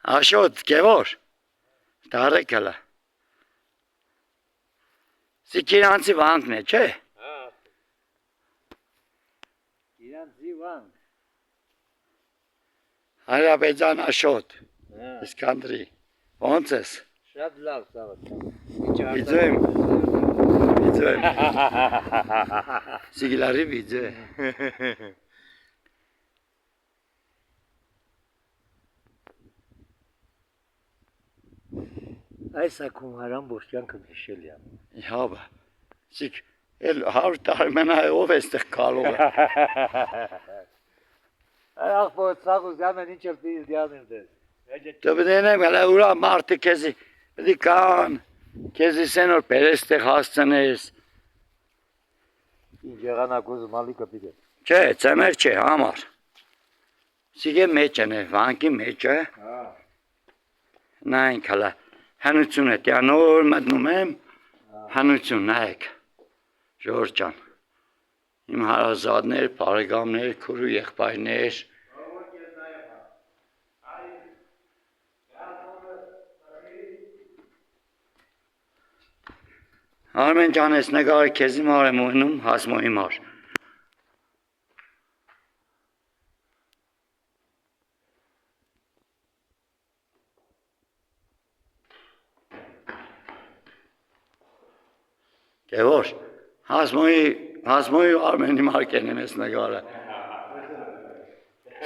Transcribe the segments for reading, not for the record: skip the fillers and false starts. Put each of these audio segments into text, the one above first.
Աշոտ, Գևոր, դարեկալը։ Սիկիրանցի վանքն է, չէ։ Իրանցի վանք։ Հարաբեջան Աշոտ, Իսկանդրի, ոնց ես։ Շատ լավ ծավալ։ Վիձեմ, վիձեմ, սիգլարի վիձե։ Այս ակում հարան բոշկյանքը միշել եմ։ Իհաբա, սիկ, էլ 100 տարի մենա ով էստեղ կալով է։ Այ աղբոտ սաղ ուզյամ են ինչ էլ պիր դիանին դες։ Դբդենեմ հələ ուրա մարդը քեզի պիտի կան, քեզի սեն որ պերեստեղ հասցնես։ Ինչ եղանակ ուզում ալիկը պիտի։ Չէ, ծեմեր չէ, համար։ Սիգե մեջ են է, վանքի մեջ է։ Նայնք հələ, հնություն է, տյա նոր մտնում եմ, հնություն, նայք, ժոր ճան, իմ հարազատներ, պարեգամներ, քուրու եղբայրներ, Արմեն ճան ես նգարը կեզի մար եմ ունում, հասմոյի մար։ Գևոր, հասմոյի արմենի մարկեն եմ ես նգարը։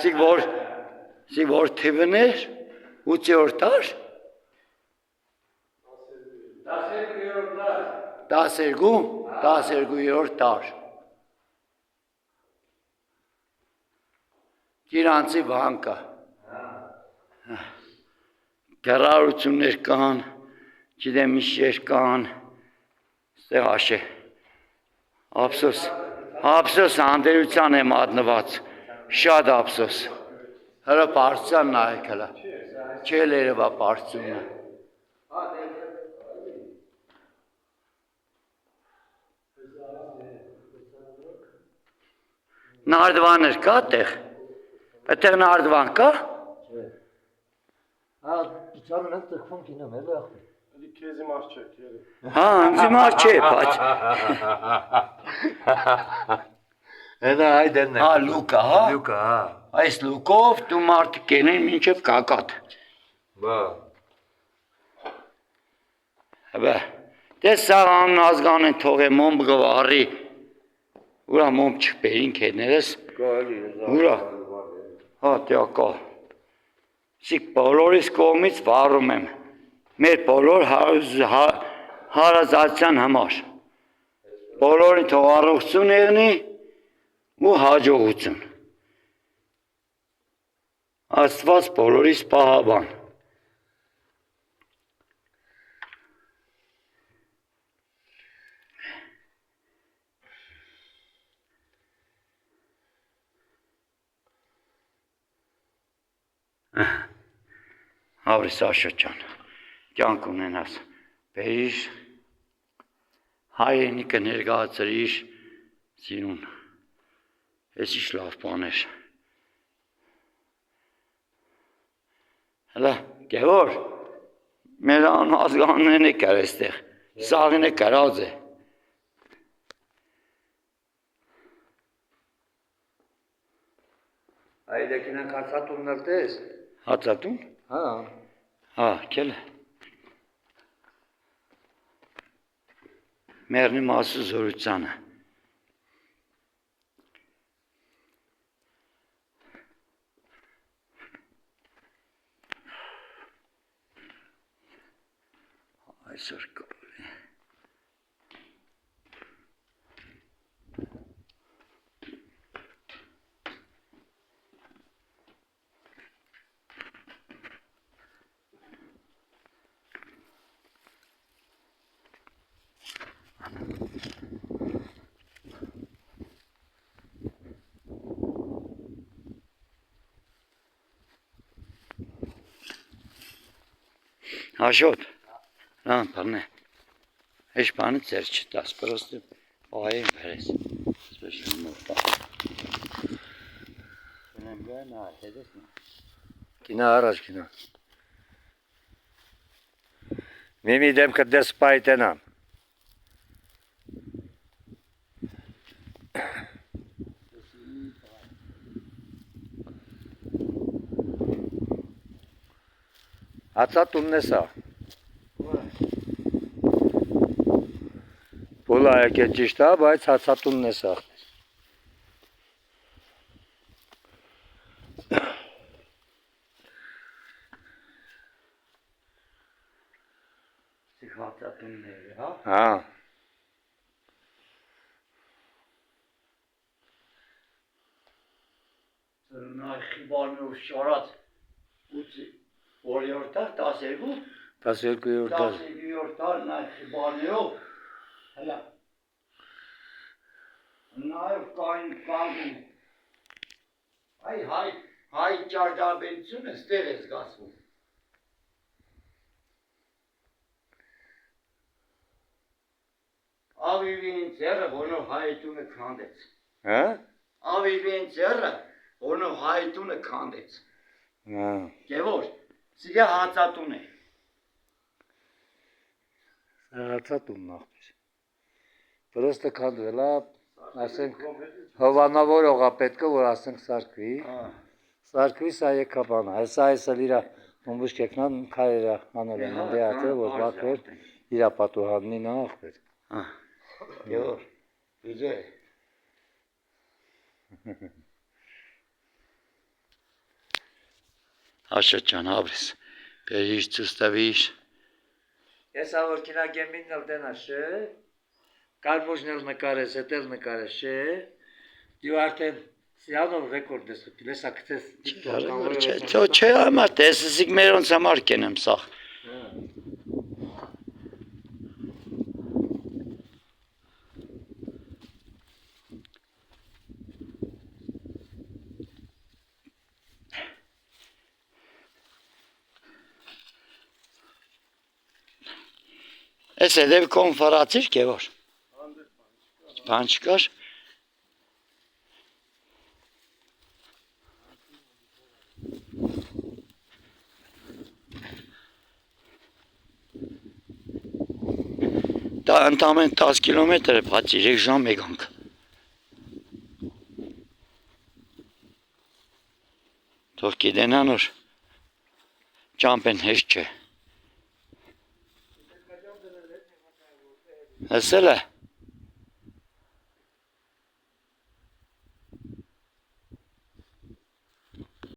Սիկ որ թիվներ, 8-րդ տար։ 12-րդ տար։ Գիրանցի վանկը։ Գերարություններ կան, չիդեմ իշեր կան, ստեղ աշե, ապսոս անդերության եմ ադնված, շատ ապսոս, հրը պարծյան նայք հլը, չել երևա պարծյունը։ Նարդվաներ կա տեղ, այդտեղ նարդվան կա։ Իցանն են տխվում կինեմ էլ աղբի։ Քեզի մար չէ, քերի։ Հա, ինձի մար չէ, պաչ։ Հենա այդենն է։ Հա, լուկա, հա։ Լուկա, հա։ Այս լուկով դու մարդը կենեն մինչև կակատ։ Բա։ Հəbə, դես սաղ անուն ազգան են թող է մոմ գվարի, ուրա մոմ չպերին կեներես, ուրա, հա, տյա կա, սիկ բոլորիս կողմից վարում եմ, մեր բոլոր հարազատության համար, բոլորին թող առողջություն եղնի ու հաջողություն, Աստված բոլորիս պահաբան, Հավրիս Աշոտ կյանք ունենաս, բերիր, հայրենիքը ներկայացրիր, սիրուն, ես ինչ լավ բաներ։ Հələ, Գևոր, մեր ազգաններն է կար էստեղ, սաղին է կարած է։ Այդեքինան հացատունն էլ տես։ Հացատուն։ Հա։ Հա, կել է։ Մերնի մասու զորությանը։ Այսօր կողլի։ Աշոտ, լան պարնե, հեշ պանը ծեր չտաս, պրոստը պահային բերես, սպեշ նմով պահ։ Կնեմ գայ նա, հետես նա։ Կինա առաջ կինա։ Միմի դեմքը դες պայտենան։ Հացատունն է սա։ Պոլա եկել ճիշտ է, բայց հացատունն է սա։ Հացատունները, հա։ Հա։ Սրնայ խիբանով շարած որյորդար 12 12-րդ դար։ 12-րդ տար նայ խիբանով հələ նայվ կային կանգուն հայ ճարտարբերությունը ստեղ է զգացվում ավիվին ձերը որնով հայտունը քանդեց Հա։ ավիվին ձերը որնով հայտունը քանդեց Հա։ Գևոր, սիգա հացատուն է Հացատունն աղբեր։ Պրոստը քանդվել է, ասենք հովանավոր օղապետքը, որ ասենք սարկվի։ Սարկվի սա եկապան է, սա այսել իրա ումբուշ կեքնան քայերա անել են դե ատը, որ բակվեր իրա պատուհաննին աղբեր։ Գևոր, իջե Աշաճան հաբրես, բերիշ ծուստավիշ Ես ավոր կինագեմինն էլ դենաշը, կարմուժն էլ նկարես, էտ էլ նկարես է, դու արդեն սիանով ռեկորդ ես հպիլ, ես ակտես Չէ համար տեսսիկ մերոնց համար կենեմ սաղ Ես էդև կոնֆարացիր կևոր Բան չկար Դա ընդամեն 10 կիլոմետր է բաց 3 ժամ եկանք Թող գիտենան որ ճամպեն հեշտ չէ Հեսել է